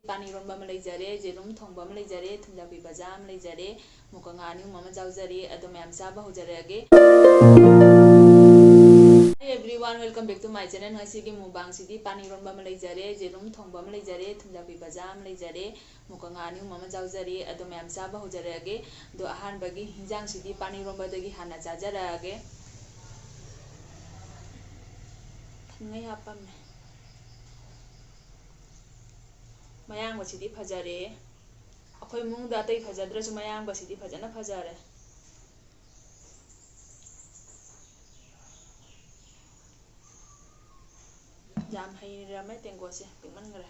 पानी रोंबा में लेजरे जेरुम थोंबा में लेजरे थुमजाबी बाजा में लेजरे मुका गानी ममा जाउजरे अदो मैम साबा होजरेगे everyone welcome back to my channel हसीगी मुबांग सिदी पानी रोंबा में लेजरे जेरुम थोंबा में लेजरे थुमजाबी बाजा में लेजरे मुका गानी ममा जाउजरे अदो मैम साबा होजरेगे दो आहान बगी हिंजांग सिदी पानी रोंबा दगी हाना चाजरागे ngay hapam mayang basidi phajare akhoi mung da tai phajadrasu mayang basidi phajana phajare jam haira mai tengo se pingman ngare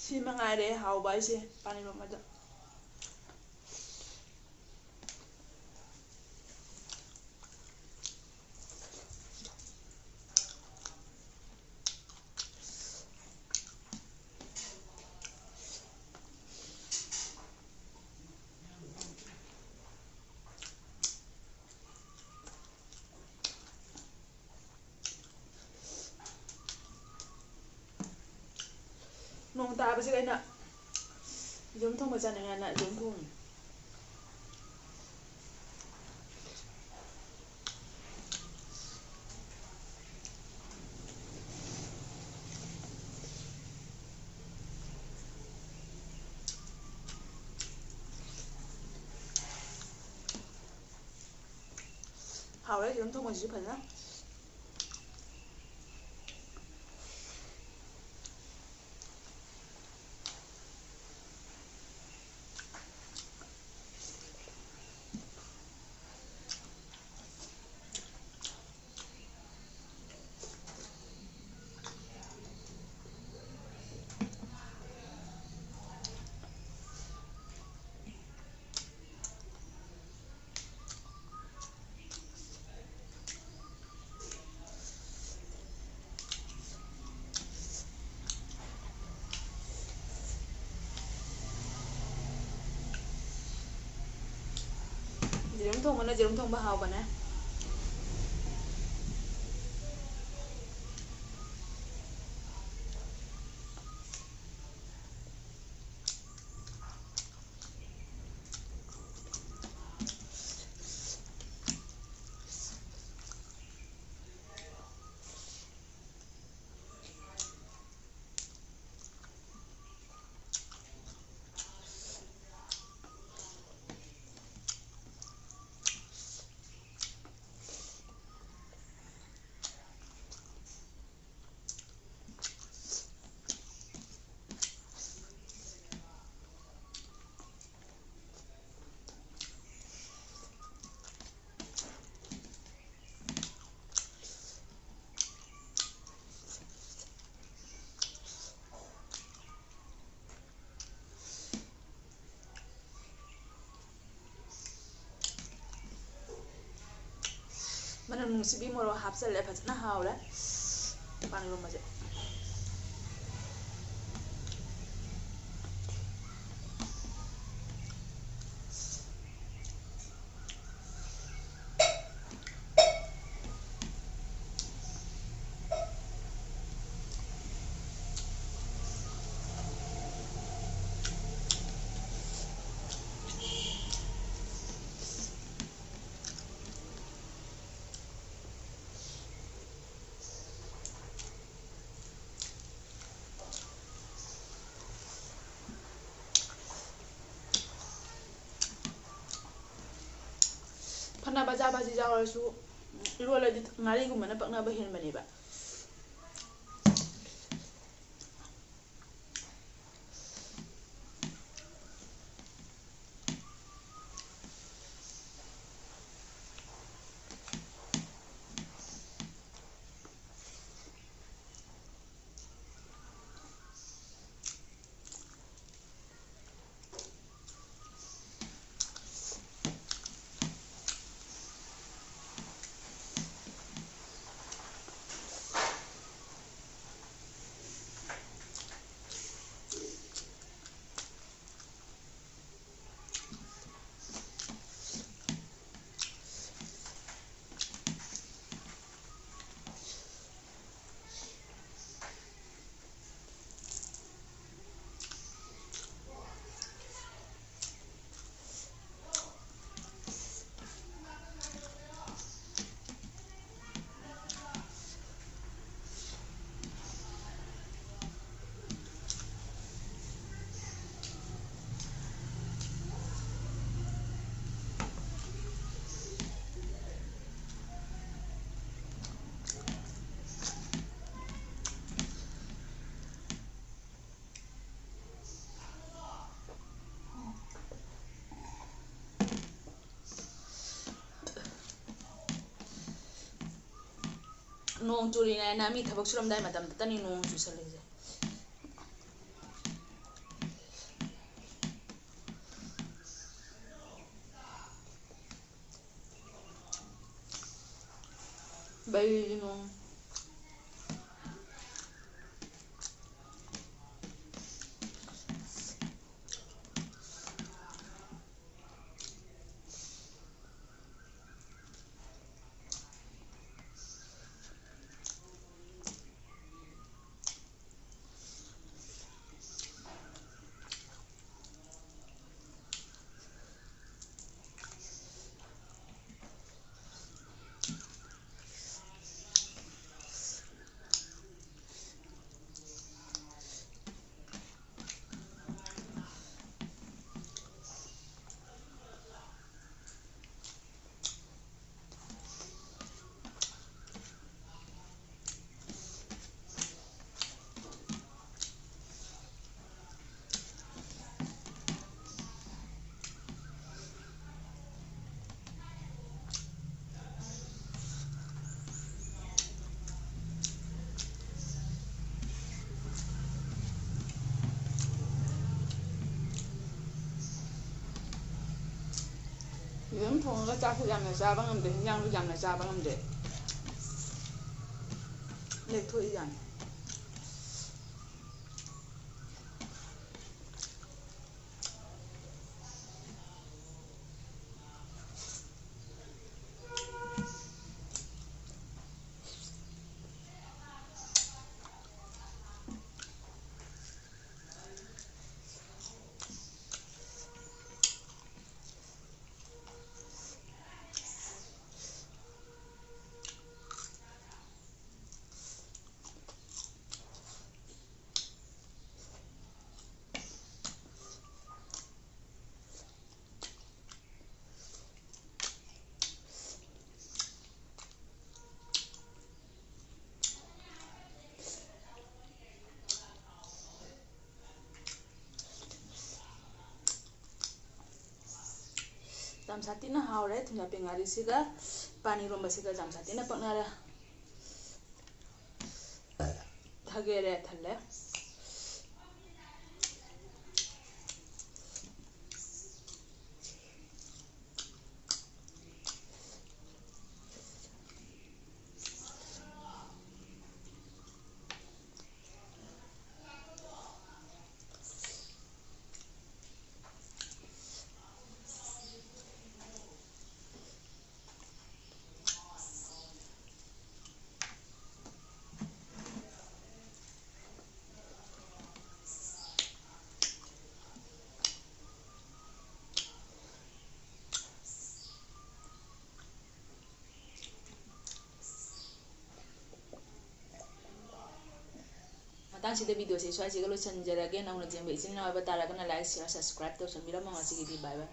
si mangare hau bai se pani roma da nong ta ba se kai na jom thong ba chan na jom thong hao đấy jom thong ba ji phana jerum thong ba hao ba na mana nusibi moro hapsal le phajna haula pani roma je phana baja baji jawar su irola di ngari gumana pakna ba hin mani ba nong churina mi thabak suramdai matam tani nong chusaleje bai nong Yếm thùng nó cha thì làm là sao bằng để nhang nó làm là sao bằng để lệch thôi rằng Jamsatina haure thumja pengari siga pani romba siga jamsatina paknara thagere thalle ꯃꯇꯥꯡꯁꯤꯗ ꯚꯤꯗꯤꯑꯣꯁꯦ ꯁ꯭ꯋꯥꯏꯁꯤꯒ ꯂꯣꯏꯁꯤꯟꯖꯔꯒꯦ ꯅꯧꯅ ꯆꯦꯟꯕ ꯏꯆꯤꯟ ꯏꯅꯥꯎ ꯍꯥꯏꯕ ꯇꯥꯔꯒꯅ like ꯁꯤꯌꯔ subscribe ꯇꯧꯁꯟꯕꯤꯔꯝꯃꯣ ꯉꯁꯤꯒꯤꯗꯤ ꯕꯥꯏ ꯕꯥꯏ